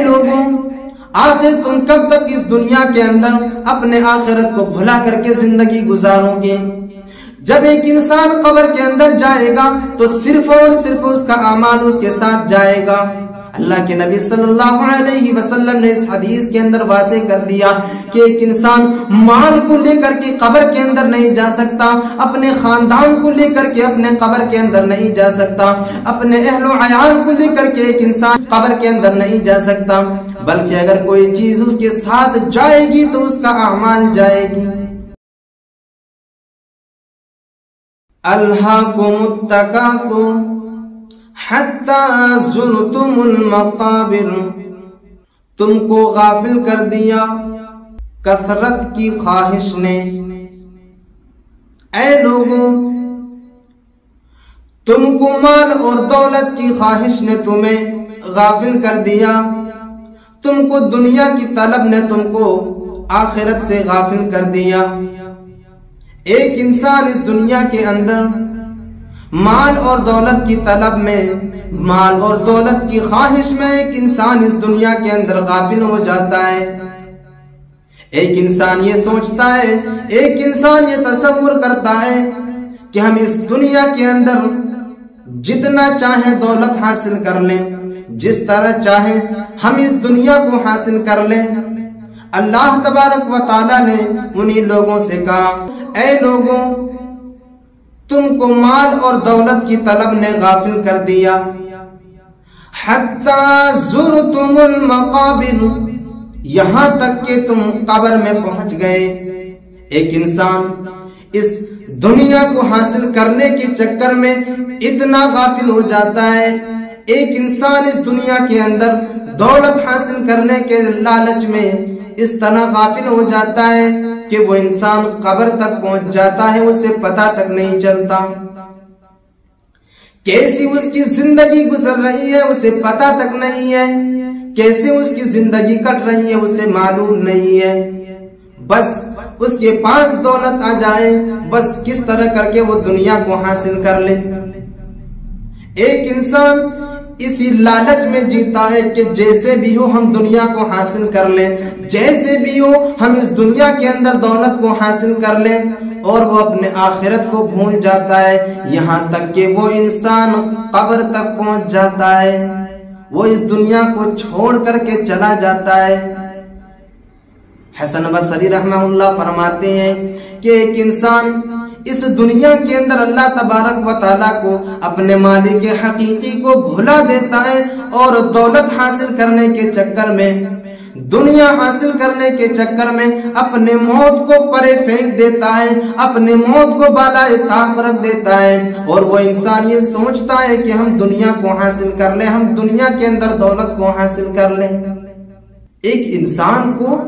लोगों, आखिर तुम कब तक इस दुनिया के अंदर अपने आखिरत को भुला करके जिंदगी गुजारोगे? जब एक इंसान कब्र के अंदर जाएगा तो सिर्फ और सिर्फ उसका अमाल उसके साथ जाएगा। अल्लाह के नबी सल्लल्लाहु अलैहि वसल्लम ने इस हदीस के अंदर वाज़ेह कर दिया कि एक इंसान माल को लेकर के कब्र के अंदर नहीं जा सकता, अपने खानदान को लेकर के अपने कब्र के अंदर नहीं जा सकता, अपने अहलो अयाल को लेकर के एक इंसान कब्र के अंदर नहीं जा सकता, बल्कि अगर कोई चीज उसके साथ जाएगी तो उसका अमाल जाएगी। अल्हाकुमुत तकासुर हत्ता ज़ुरतुमुल मक़ाबिर, तुमको गाफिल कर दिया कसरत की ख्वाहिश ने। ऐ लोगों, तुमको माल और दौलत की ख्वाहिश ने तुम्हें गाफिल कर दिया, तुमको दुनिया की तलब ने तुमको आखिरत से गाफिल कर दिया। एक इंसान इस दुनिया के अंदर माल और दौलत की तलब में, माल और दौलत की ख्वाहिश में एक इंसान इस दुनिया के अंदर गाफिल हो जाता है। एक इंसान ये सोचता है, एक इंसान ये तसव्वुर करता है कि हम इस दुनिया के अंदर जितना चाहे दौलत हासिल कर लें, जिस तरह चाहे हम इस दुनिया को हासिल कर लें। अल्लाह तबारक व तआला ने उन्हीं लोगों से कहा, ऐ लोगों, तुमको माल और दौलत की तलब ने गाफिल कर दिया। हत्ता ज़ुरतुमुल मक़ाबिर, यहां तक कि तुम कब्र में पहुंच गए। एक इंसान इस दुनिया को हासिल करने के चक्कर में इतना गाफिल हो जाता है, एक इंसान इस दुनिया के अंदर दौलत हासिल करने के लालच में इस तरह गाफिल हो जाता है कि वो इंसान कब्र तक पहुंच जाता है, उसे पता तक नहीं चलता कैसी उसकी जिंदगी गुजर रही है, उसे पता तक नहीं है, कैसे उसकी जिंदगी कट रही है उसे मालूम नहीं है। बस उसके पास दौलत आ जाए, बस किस तरह करके वो दुनिया को हासिल कर ले। एक इंसान इसी लालच में जीता है कि जैसे भी हो हम दुनिया को हासिल कर लें, जैसे भी हो हम इस दुनिया के अंदर दौलत को हासिल कर लें, और वो अपने आखिरत को भूल जाता है। यहाँ तक कि वो इंसान कब्र तक पहुंच जाता है, वो इस दुनिया को छोड़ करके चला जाता है। हसन बसरी रहमहुल्लाह फरमाते हैं कि एक इंसान इस दुनिया के अंदर अल्लाह तबारक व तआला को, अपने मालिक हकीकी को भुला देता है और दौलत हासिल करने के चक्कर में, दुनिया हासिल करने के चक्कर में अपने मौत को परे फेंक देता है, अपने मौत को बालाए ताक रख देता है। और वो इंसान ये सोचता है कि हम दुनिया को हासिल कर ले, हम दुनिया के अंदर दौलत को हासिल कर ले। एक इंसान को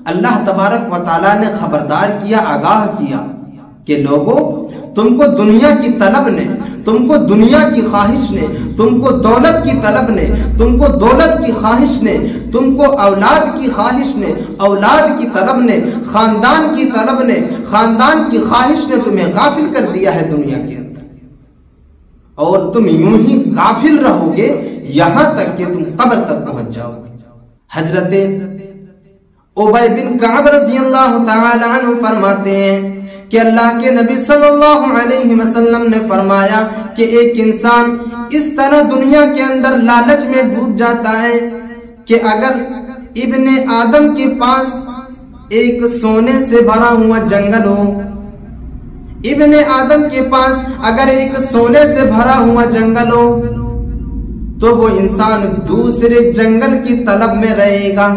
अल्लाह तबारक व तआला ने खबरदार किया, आगाह किया कि लोगों, तुमको दुनिया की तलब ने, तुमको दुनिया की ख्वाहिश ने, तुमको दौलत की तलब ने, तुमको दौलत की ख्वाहिश ने, तुमको औलाद की ख्वाहिश ने, औलाद की तलब ने, खानदान की तलब ने, खानदान की ख्वाहिश ने तुम्हें गाफिल कर दिया है दुनिया के अंदर, और तुम यूं ही गाफिल रहोगे यहां तक कि तुम कब्र तक पहुंच जाओगे। हजरत उबय बिन कअब रज़ियल्लाहु तआला अन्हु फरमाते हैं कि अल्लाह के नबी सल्लल्लाहु अलैहि वसल्लम ने फरमाया कि एक इंसान इस तरह दुनिया के अंदर लालच में डूब जाता है कि अगर इब्ने आदम के पास एक सोने से भरा हुआ जंगल हो, इब्ने आदम के पास अगर एक सोने से भरा हुआ जंगल हो, तो वो इंसान दूसरे जंगल की तलब में रहेगा।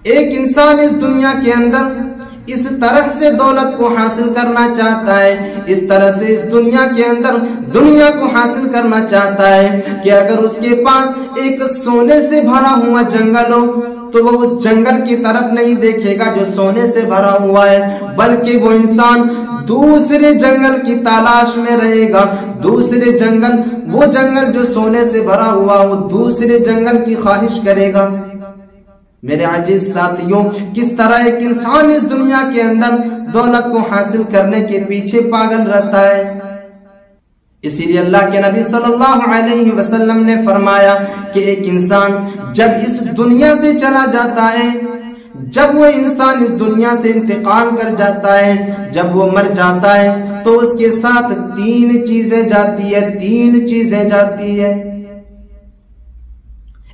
एक इंसान इस दुनिया के अंदर इस तरह से दौलत को हासिल करना चाहता है, इस तरह से इस दुनिया के अंदर दुनिया को हासिल करना चाहता है कि अगर उसके पास एक सोने से भरा हुआ जंगल हो तो वो उस जंगल की तरफ नहीं देखेगा जो सोने से भरा हुआ है, बल्कि वो इंसान दूसरे जंगल की तलाश में रहेगा। दूसरे जंगल, वो जंगल जो सोने से भरा हुआ, वो दूसरे जंगल की ख्वाहिश करेगा। मेरे अजीज साथियों, किस तरह एक इंसान इस दुनिया के अंदर दौलत को हासिल करने के पीछे पागल रहता है। इसीलिए अल्लाह के नबी सल्लल्लाहु अलैहि वसल्लम ने फरमाया कि एक इंसान जब इस दुनिया से चला जाता है, जब वो इंसान इस दुनिया से इंतकाल कर जाता है, जब वो मर जाता है, तो उसके साथ तीन चीजें जाती है, तीन चीजें जाती है।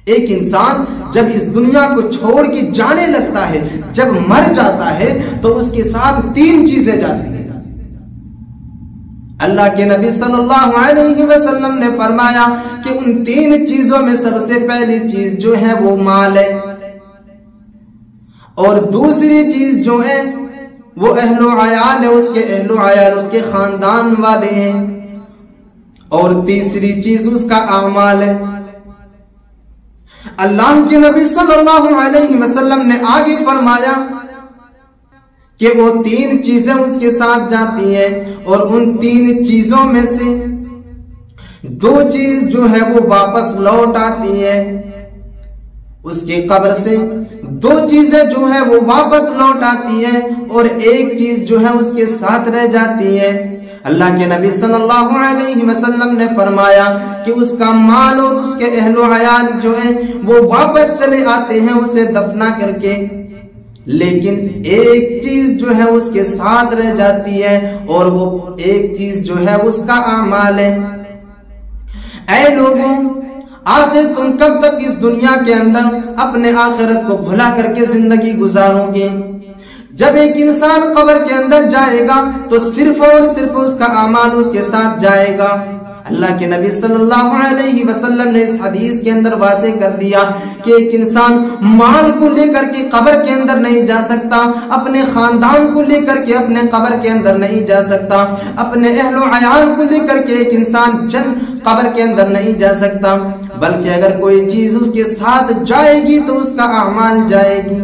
एक इंसान जब इस दुनिया को छोड़ के जाने लगता है, जब मर जाता है, तो उसके साथ तीन चीजें जाती है। अल्लाह के नबी सल्लल्लाहु अलैहि वसल्लम ने फरमाया कि उन तीन चीजों में सबसे पहली चीज जो है वो माल है, और दूसरी चीज जो है वो अहलो अयाल है, उसके अहलो अयाल उसके खानदान वाले हैं, और तीसरी चीज उसका अमाल है। अल्लाह के नबी सल्लल्लाहु अलैहि वसल्लम ने आगे फरमाया कि वो तीन चीजें उसके साथ जाती हैं, और उन तीन चीजों में से दो चीज जो है वो वापस लौट आती है उसकी कब्र से, दो चीजें जो है वो वापस लौट आती है, और एक चीज जो है उसके साथ रह जाती है। अल्लाह के नबी सल्लल्लाहु अलैहि वसल्लम ने फरमाया कि उसका माल और उसके अहलो अयाल जो है वो वापस चले आते हैं उसे दफना करके, लेकिन एक चीज जो है उसके साथ रह जाती है, और वो एक चीज जो है उसका अमाल है। ऐ लोगों, आखिर तुम कब तक इस दुनिया के अंदर अपने आखिरत को भुला करके जिंदगी गुजारोगे? जब एक इंसान कब्र के अंदर जाएगा तो सिर्फ और सिर्फ उसका अमाल उसके साथ जाएगा। अल्लाह के नबी सल्लल्लाहु अलैहि वसल्लम ने इस हदीस के अंदर वाज़े कर दिया कि एक इंसान माल को लेकर के कब्र के अंदर नहीं जा सकता, अपने खानदान को लेकर के अपने कब्र के अंदर नहीं जा सकता, अपने अहलो अयाल को लेकर के एक इंसान कब्र के अंदर नहीं जा सकता, बल्कि अगर कोई चीज उसके साथ जाएगी तो उसका अमाल जाएगी।